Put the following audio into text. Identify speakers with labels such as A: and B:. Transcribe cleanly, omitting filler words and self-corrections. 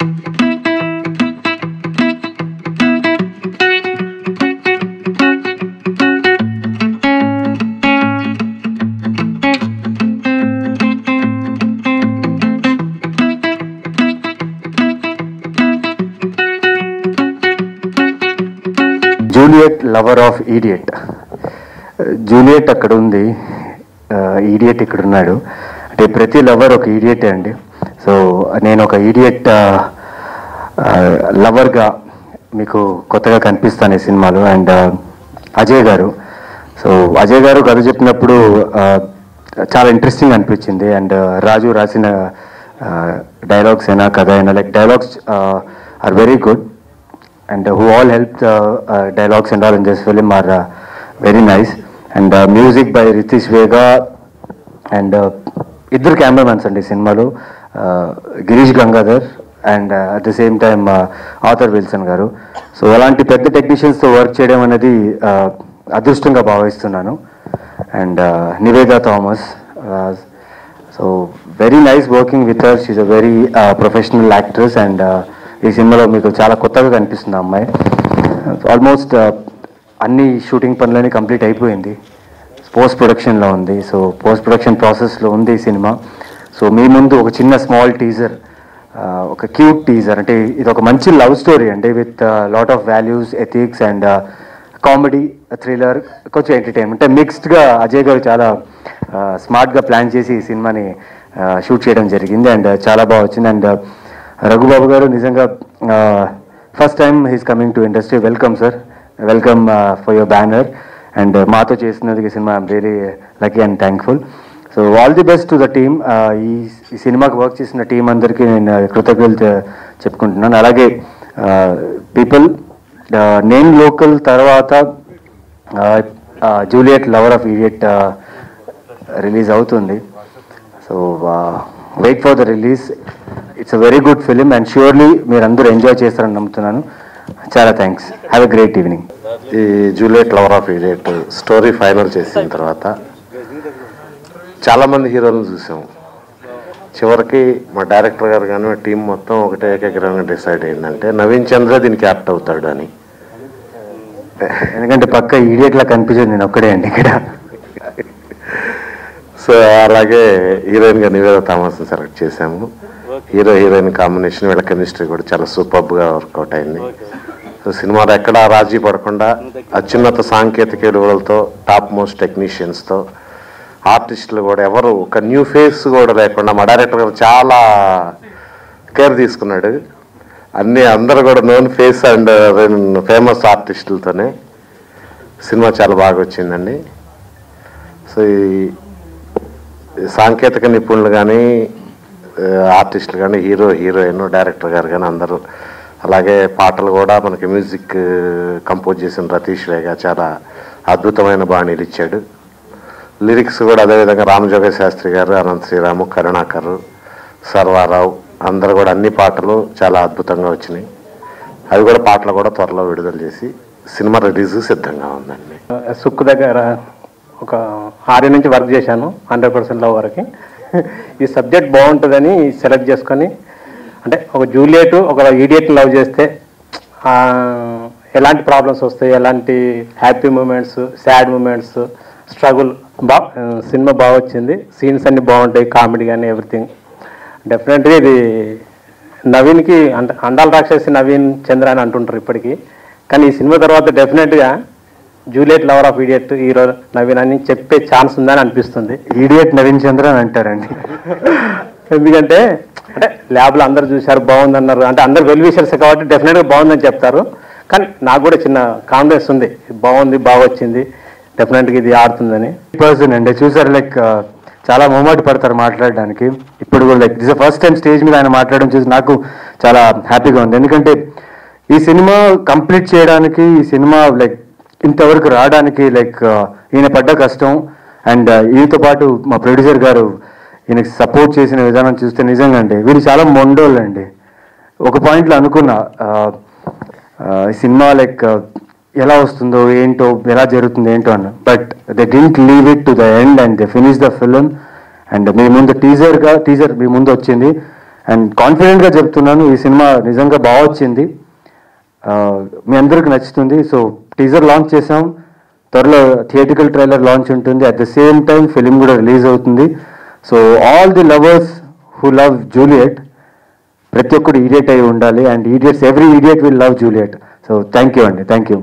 A: Juliet lover of idiot. Juliet అక్కడ ఉంది, idiot ఇక్కడ ఉన్నాడు. అంటే ప్రతి లవర్ ఒక ఈడియటే అండి. సో నేను ఒక ఈడియట్ లవర్గా మీకు కొత్తగా కనిపిస్తాను ఈ సినిమాలో. అండ్ అజయ్ గారు, సో అజయ్ గారు కథ చెప్పినప్పుడు చాలా ఇంట్రెస్టింగ్ అనిపించింది. అండ్ రాజు రాసిన డైలాగ్స్ అయినా కథ అయినా like dialogues are very good. And who all helped dialogues and all in this film are very nice. And music by Ritesh Vega and iddaru cameramans andi cinemalo, Girish Gangadhar and at the same time Arthur Wilson garu. So alanti pedda technicians tho work cheyadam anedi adrushtamga bhavistunnanu. And Niveda Thomas, so very nice working with her. She's a very professional actress. And ఈ సినిమాలో మీకు చాలా కొత్తగా కనిపిస్తుంది ఆ అమ్మాయి. Almost అన్ని shooting పనులన్నీ కంప్లీట్ అయిపోయింది, పోస్ట్ ప్రొడక్షన్లో ఉంది. సో పోస్ట్ ప్రొడక్షన్ ప్రాసెస్లో ఉంది ఈ సినిమా. సో మీ ముందు ఒక చిన్న స్మాల్ టీజర్, ఒక క్యూట్ టీజర్. అంటే ఇది ఒక మంచి లవ్ స్టోరీ అండి, with lot of values, ethics and comedy, thriller, కొంచెం ఎంటర్టైన్మెంట్. అంటే మిక్స్డ్గా అజయ్ గారు చాలా స్మార్ట్గా ప్లాన్ చేసి ఈ సినిమాని షూట్ చేయడం జరిగింది. అండ్ చాలా బాగా వచ్చింది. అండ్ రఘుబాబు గారు నిజంగా first time he's coming to industry. Welcome sir, welcome for your banner. And మాతో చేసినందుకు ఈ cinema I'm really lucky and thankful. So all the best to the team. ఈ సినిమాకి వర్క్ చేసిన టీం అందరికీ నేను కృతజ్ఞతలు చెప్పుకుంటున్నాను. అలాగే పీపుల్, నేను లోకల్ తర్వాత Juliet lover of idiot release అవుతుంది. So wait for the release. It's a very good film and surely మీరు అందరూ ఎంజాయ్ చేస్తారని నమ్ముతున్నాను. చాలా thanks. Have a great evening.
B: ఈ Juliet lover of idiot story final చేసిన తర్వాత చాలామంది హీరోలను చూసాము. చివరికి మా డైరెక్టర్ గారు కానీ టీం మొత్తం ఒకటే ఏకగ్రహంగా డిసైడ్ అయిందంటే నవీన్ చంద్ర దీనికి యాప్ట్ అవుతాడు అని.
A: ఎందుకంటే పక్క ఈడియట్లా కనిపించేది నేను ఒక్కడే అండి ఇక్కడ.
B: సో అలాగే హీరోయిన్గా నివేద థామస్ని సెలెక్ట్ చేశాము. హీరో హీరోయిన్ కాంబినేషన్, వీళ్ళ కెమిస్ట్రీ కూడా చాలా సూపర్గా వర్కౌట్ అయింది. సో సినిమాలో ఎక్కడా రాజీ పడకుండా అత్యున్నత సాంకేతిక విలువలతో, టాప్ మోస్ట్ టెక్నీషియన్స్తో, ఆర్టిస్టులు కూడా ఎవరు ఒక న్యూ ఫేస్ కూడా లేకుండా మా డైరెక్టర్ గారు చాలా కేర్ తీసుకున్నాడు. అందరూ కూడా నోన్ ఫేస్ అండ్ ఫేమస్ ఆర్టిస్టులతోనే సినిమా చాలా బాగా వచ్చిందండి. సో ఈ సాంకేతిక నిపుణులు కానీ, ఆర్టిస్టులు కానీ, హీరో హీరోయిన్, డైరెక్టర్ గారు కానీ అందరూ, అలాగే పాటలు కూడా మనకి మ్యూజిక్ కంపోజ్ చేసిన రతీష్ వేగా చాలా అద్భుతమైన బాణీలు ఇచ్చాడు. లిరిక్స్ కూడా అదేవిధంగా రామజోగ శాస్త్రి గారు, అనంత శ్రీరాము, కరుణాకర్, సర్వారావు అందరూ కూడా అన్ని పాటలు చాలా అద్భుతంగా వచ్చినాయి. అవి కూడా పాటలు కూడా త్వరలో విడుదల చేసి సినిమా రిలీజ్ సిద్ధంగా ఉందండి.
C: సుక్కు దగ్గర ఒక 6 నుంచి వర్క్ చేశాను 100% లవ్ వరకు. ఈ సబ్జెక్ట్ బాగుంటుందని సెలెక్ట్ చేసుకొని, అంటే ఒక జూలియట్ ఒక ఈడియట్ లవ్ చేస్తే ఎలాంటి ప్రాబ్లమ్స్ వస్తాయి, ఎలాంటి happy moments, sad moments, struggle, cinema బాగా వచ్చింది. సీన్స్ అన్నీ బాగుంటాయి, కామెడీ కానీ ఎవ్రీథింగ్. డెఫినెట్గా ఇది నవీన్కి అండాల రాక్షసి నవీన్ చంద్ర అని అంటుంటారు ఇప్పటికీ. కానీ ఈ సినిమా తర్వాత డెఫినెట్గా Juliet lover of idiot hero Naveen అని చెప్పే ఛాన్స్ ఉందని అనిపిస్తుంది.
A: ఈడియట్ నవీన్ చంద్ర అని అంటారండి.
C: ఎందుకంటే అంటే ల్యాబ్లో అందరు చూశారు, బాగుందన్నారు. అంటే అందరు వెల్ విషర్స్ కాబట్టి డెఫినెట్గా బాగుందని చెప్తారు. కానీ నాకు కూడా చిన్న కాన్ఫిడెన్స్ ఉంది, బాగుంది, బాగా వచ్చింది, డెఫినెట్గా ఇది ఆడుతుందని.
A: పర్సన్ అండి చూసారు, లైక్ చాలా మొహమాట పడతారు మాట్లాడడానికి. ఇప్పుడు కూడా like this first time stage మీద ఆయన మాట్లాడడం చూసి నాకు చాలా హ్యాపీగా ఉంది. ఎందుకంటే ఈ సినిమా కంప్లీట్ చేయడానికి, ఈ సినిమా లైక్ ఇంతవరకు రావడానికి లైక్ ఈయన పడ్డ కష్టం అండ్ ఈయనతో పాటు మా ప్రొడ్యూసర్ గారు ఈయనకి సపోర్ట్ చేసిన విధానం చూస్తే నిజంగా అండి వీళ్ళు చాలా మొండోళ్ళు అండి. ఒక పాయింట్లో అనుకున్నా ఈ సినిమా లైక్ ఎలా వస్తుందో ఏంటో, ఎలా జరుగుతుందో ఏంటో అన్న. But they didn't leave it to the end and they finish the film. And మీ ముందు టీజర్ మీ ముందు వచ్చింది. అండ్ కాన్ఫిడెంట్గా చెప్తున్నాను, ఈ సినిమా నిజంగా బాగా వచ్చింది, మీ అందరికి నచ్చుతుంది. సో టీజర్ లాంచ్ చేసాం, త్వరలో థియేటికల్ ట్రైలర్ లాంచ్ ఉంటుంది, at the same time film కూడా రిలీజ్ అవుతుంది. So all the lovers who love Juliet, ప్రతి ఒక్కరు ఈడియట్ అయి ఉండాలి, and idiots, every idiot will love Juliet. So thank you అండి, థ్యాంక్ యూ.